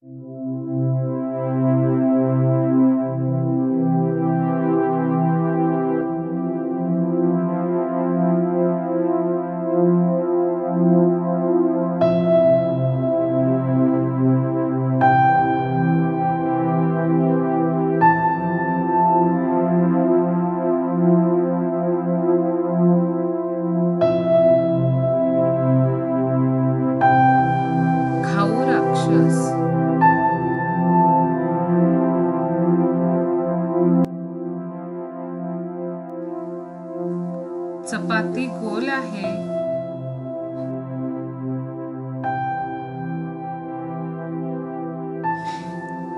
खाऊ राक्षस. चपाती गोल आहे.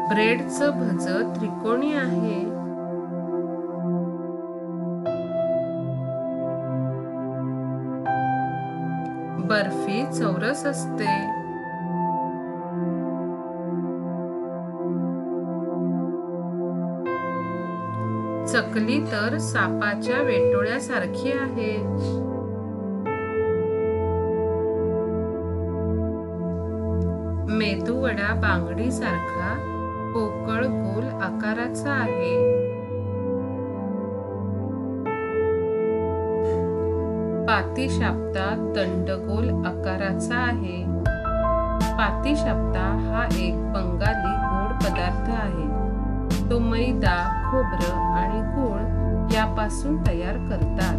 ब्रेडचं भज त्रिकोणी आहे. बर्फी चौरस असते. चकली तर सापाच्या वेटोळ्यासारखी आहे. मेदूवडा बांगडीसारखा पोकळ गोल आकाराचा आहे. पातीशाप्ता दंडगोल आकाराचा आहे. पातीशाप्ता हा एक बंगाली गोड पदार्थ आहे. तो मैदा, खोबरं आणि गूळ यापासून तयार करतात.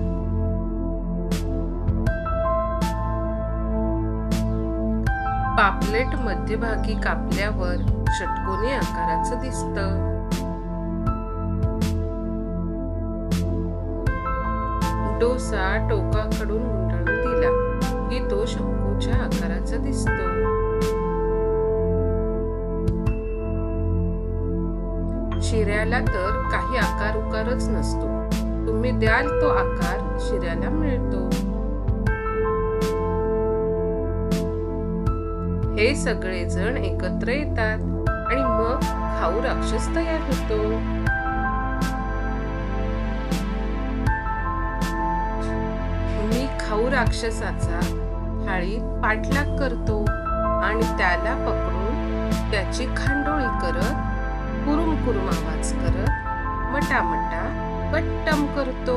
पापलेट मध्यभागी कापल्यावर षटकोनी आकाराचं दिसतं. डोसा टोकाकडून गुंडाळून दिला की तो शंकूच्या आकाराचा दिसतो. शिऱ्याला तर काही आकार उकारच नसतो. तुम्ही द्याल तो आकार शिऱ्याला मिळतो. हे सगळे जण एकत्र येतात आणि मग खाऊ राक्षस तयार होतो. मी खाऊ राक्षसाचा थाळीत पाठलाग करतो आणि त्याला पकडून त्याची खांडोळी करत कुरुम कुरुम आवाज करत मटामटा कट्टम करतो.